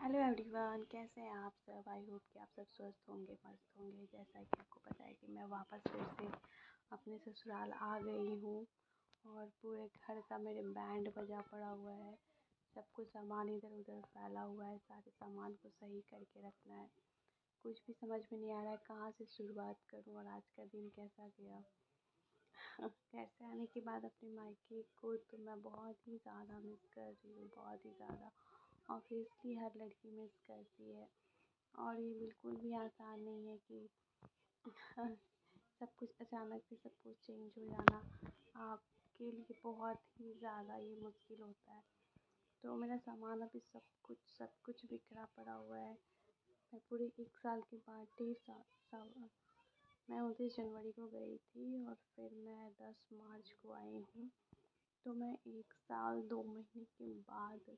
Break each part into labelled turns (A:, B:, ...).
A: Hello everyone, कैसे हैं आप सब। आई होप कि आप सब स्वस्थ होंगे, मस्त होंगे। जैसा कि आपको पता है कि मैं वापस फिर से अपने ससुराल आ गई हूँ और पूरे घर का मेरे बैंड बजा पड़ा हुआ है। सब कुछ सामान इधर उधर फैला हुआ है, सारे सामान को सही करके रखना है। कुछ भी समझ में नहीं आ रहा है कहाँ से शुरुआत करूँ और आज का दिन कैसा गया। घर से आने के बाद अपने मायके को तो मैं बहुत ही ज़्यादा मिस कर रही हूँ, बहुत ही ज़्यादा। ऑब्वियसली हर लड़की मिस करती है और ये बिल्कुल भी आसान नहीं है कि सब कुछ अचानक से सब कुछ चेंज हो जाना आपके लिए बहुत ही ज़्यादा ये मुश्किल होता है। तो मेरा सामान अभी सब कुछ बिखरा पड़ा हुआ है। मैं पूरे 1 साल के बाद 1.5 साल मैं 29 जनवरी को गई थी और फिर मैं 10 मार्च को आई हूँ। तो मैं 1 साल 2 महीने के बाद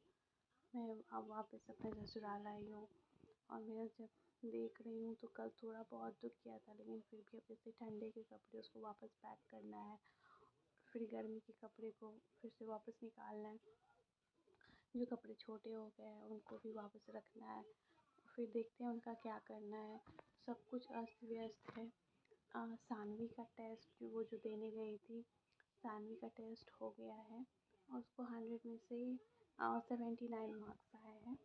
A: मैं अब वापस अपने ससुराल आई हूँ। और मेरा जब देख रही हूँ तो कल थोड़ा बहुत दुख किया था, लेकिन फिर भी अब जैसे ठंडे के कपड़े उसको वापस पैक करना है, फिर गर्मी के कपड़े को फिर से वापस निकालना है, जो कपड़े छोटे हो गए हैं उनको भी वापस रखना है, फिर देखते हैं उनका क्या करना है। सब कुछ अस्त व्यस्त है। सानवी का टेस्ट जो देने गई थी, सानवी का टेस्ट हो गया है और उसको 100 में से 79 मार्क्स आए हैं।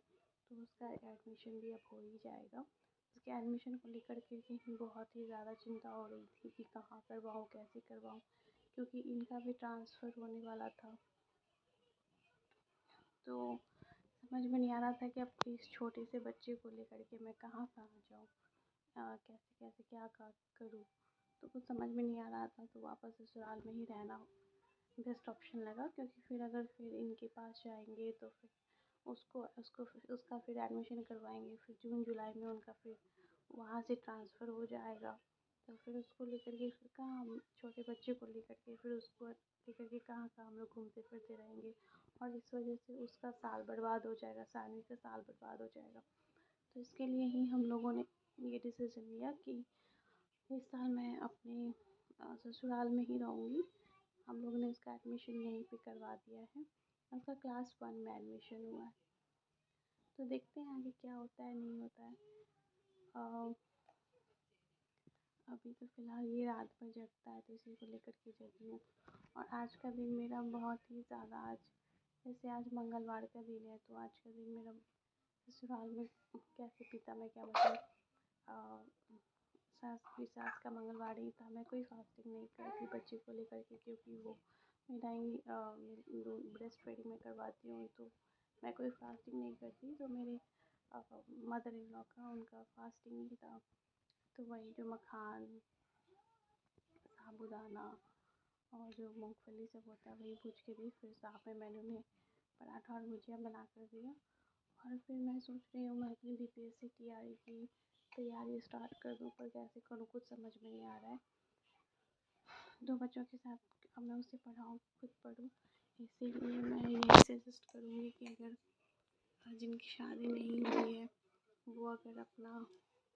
A: तो उसका एडमिशन भी अब हो ही जाएगा। उसके एडमिशन को लेकर के ही बहुत ही ज़्यादा चिंता हो रही थी कि कहाँ करवाऊँ, कैसे करवाऊँ, क्योंकि इनका भी ट्रांसफ़र होने वाला था। तो समझ में नहीं आ रहा था कि अब इस छोटे से बच्चे को लेकर के मैं कहाँ जाऊँ, कैसे कैसे क्या करूँ। तो कुछ समझ में नहीं आ रहा था। तो वापस ससुराल में ही रहना बेस्ट ऑप्शन लगा, क्योंकि फिर इनके पास जाएंगे तो फिर उसका फिर एडमिशन करवाएंगे, फिर जून जुलाई में उनका फिर वहाँ से ट्रांसफ़र हो जाएगा। तो फिर उसको लेकर के फिर कहाँ हम छोटे बच्चे को लेकर के फिर उसको लेकर के कहाँ हम लोग घूमते फिरते रहेंगे। और इस वजह से उसका साल बर्बाद हो जाएगा, सानवी का साल बर्बाद हो जाएगा। तो इसके लिए ही हम लोगों ने ये डिसीज़न लिया कि इस साल मैं अपने ससुराल में ही रहूँगी। हम लोगों ने उसका एडमिशन यहीं पे करवा दिया है। उसका क्लास 1 में एडमिशन हुआ है। तो देखते हैं आगे क्या होता है, नहीं होता है। अभी तो फ़िलहाल ये रात भर जगता है तो इसी को लेकर के जगी हूँ। और आज का दिन मेरा बहुत ही ज़्यादा, आज जैसे आज मंगलवार का दिन है तो आज का दिन मेरा ससुराल में कैसे बीता मैं क्या बताऊँ। सास का मंगलवार ही था। मैं कोई फास्टिंग नहीं करती बच्चे को लेकर के, क्योंकि वो मेरा ही ब्रेस्ट फीडिंग में करवाती हूँ तो मैं कोई फास्टिंग नहीं करती। तो मेरे मदर इन लॉ का उनका फास्टिंग ही था। तो वही जो मखान, साबूदाना और जो मूंगफली सब होता है वही भूज के दी। फिर साथ में मैंने उन्हें पराठा और भुजिया बना कर दिया। और फिर मैं सोच रही हूँ मैं अपनी बीपीएससी टीआरई की तैयारी स्टार्ट कर दूँ, पर कैसे करूँ कुछ समझ में नहीं आ रहा है। 2 बच्चों के साथ अब मैं उसे पढ़ाऊँ, खुद पढ़ूँ। इसीलिए मैं यही सजेस्ट करूँगी कि अगर जिनकी शादी नहीं हुई है वो अगर अपना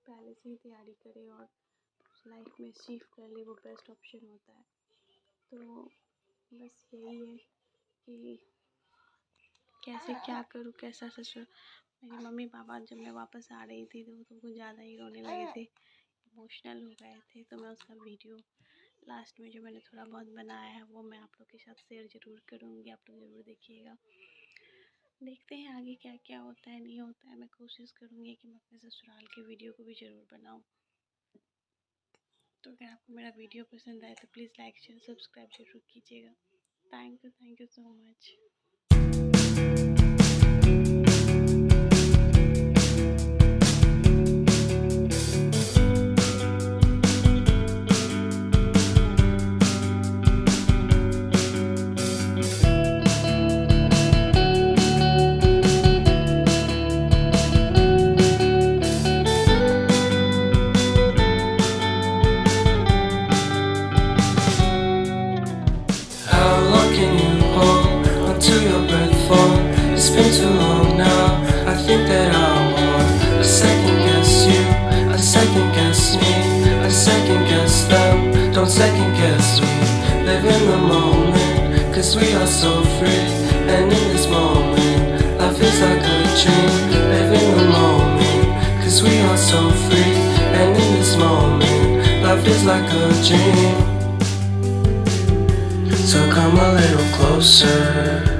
A: पहले से ही तैयारी करे और लाइफ में अचीव कर ले, वो बेस्ट ऑप्शन होता है। तो बस यही है कि कैसे क्या करूँ, कैसा ससुर। मेरी मम्मी पापा जब मैं वापस आ रही थी तो कुछ ज़्यादा ही रोने लगे थे, इमोशनल हो गए थे। तो मैं उसका वीडियो लास्ट में जो मैंने थोड़ा बहुत बनाया है वो मैं आप लोग के साथ शेयर ज़रूर करूँगी, आप लोग ज़रूर देखिएगा। देखते हैं आगे क्या क्या होता है, नहीं होता है। मैं कोशिश करूँगी कि मैं अपने ससुराल के वीडियो को भी ज़रूर बनाऊँ। तो अगर आपको मेरा वीडियो पसंद आए तो प्लीज़ लाइक शेयर सब्सक्राइब ज़रूर कीजिएगा। Thank you so much.
B: Until your breath fall. It's been too long now. I think that I want. I second guess you, I second guess me, I second guess them. Don't second guess me. Live in the moment, 'cause we are so free. And in this moment, life is like a dream. Live in the like a dream. So come a little closer.